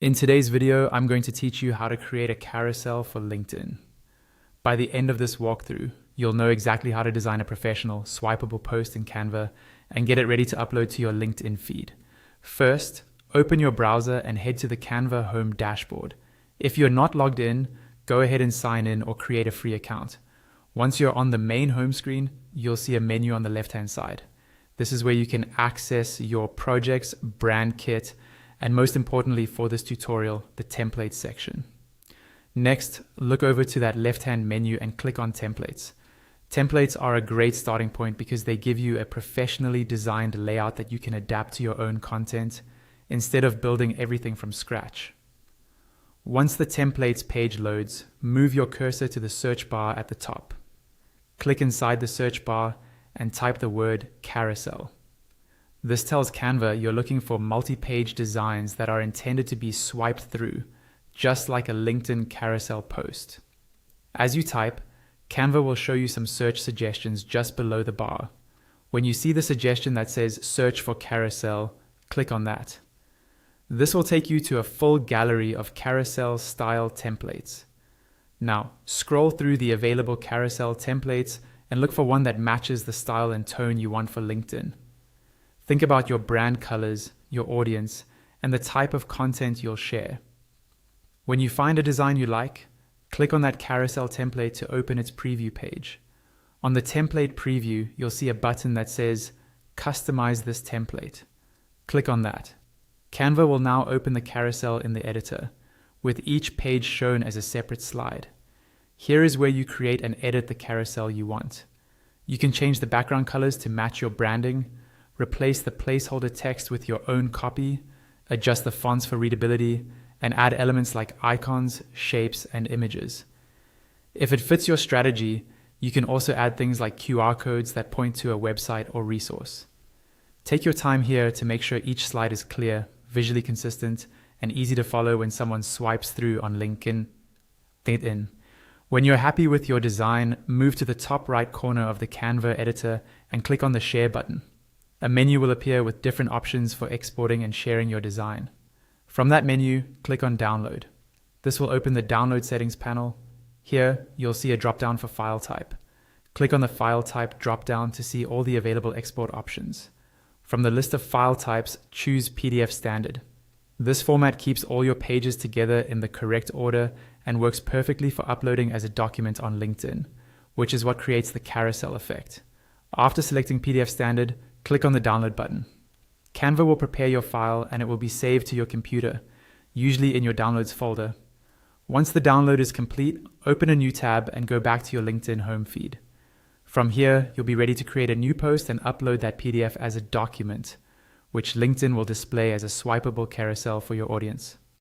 In today's video, I'm going to teach you how to create a carousel for LinkedIn. By the end of this walkthrough, you'll know exactly how to design a professional, swipeable post in Canva and get it ready to upload to your LinkedIn feed. First, open your browser and head to the Canva home dashboard. If you're not logged in, go ahead and sign in or create a free account. Once you're on the main home screen, you'll see a menu on the left-hand side. This is where you can access your projects, brand kit, and most importantly for this tutorial, the templates section. Next, look over to that left-hand menu and click on templates. Templates are a great starting point because they give you a professionally designed layout that you can adapt to your own content instead of building everything from scratch. Once the templates page loads, move your cursor to the search bar at the top. Click inside the search bar and type the word carousel. This tells Canva you're looking for multi-page designs that are intended to be swiped through, just like a LinkedIn carousel post. As you type, Canva will show you some search suggestions just below the bar. When you see the suggestion that says search for carousel, click on that. This will take you to a full gallery of carousel style templates. Now, scroll through the available carousel templates and look for one that matches the style and tone you want for LinkedIn. Think about your brand colors, your audience, and the type of content you'll share. When you find a design you like, click on that carousel template to open its preview page. On the template preview, you'll see a button that says, Customize this template. Click on that. Canva will now open the carousel in the editor, with each page shown as a separate slide. Here is where you create and edit the carousel you want. You can change the background colors to match your branding, replace the placeholder text with your own copy, adjust the fonts for readability, and add elements like icons, shapes, and images. If it fits your strategy, you can also add things like QR codes that point to a website or resource. Take your time here to make sure each slide is clear, visually consistent, and easy to follow when someone swipes through on LinkedIn. When you're happy with your design, move to the top right corner of the Canva editor and click on the Share button. A menu will appear with different options for exporting and sharing your design. From that menu, click on Download. This will open the Download Settings panel. Here, you'll see a drop-down for file type. Click on the File Type drop-down to see all the available export options. From the list of file types, choose PDF Standard. This format keeps all your pages together in the correct order and works perfectly for uploading as a document on LinkedIn, which is what creates the carousel effect. After selecting PDF Standard, click on the Download button. Canva will prepare your file and it will be saved to your computer, usually in your Downloads folder. Once the download is complete, open a new tab and go back to your LinkedIn home feed. From here, you'll be ready to create a new post and upload that PDF as a document, which LinkedIn will display as a swipeable carousel for your audience.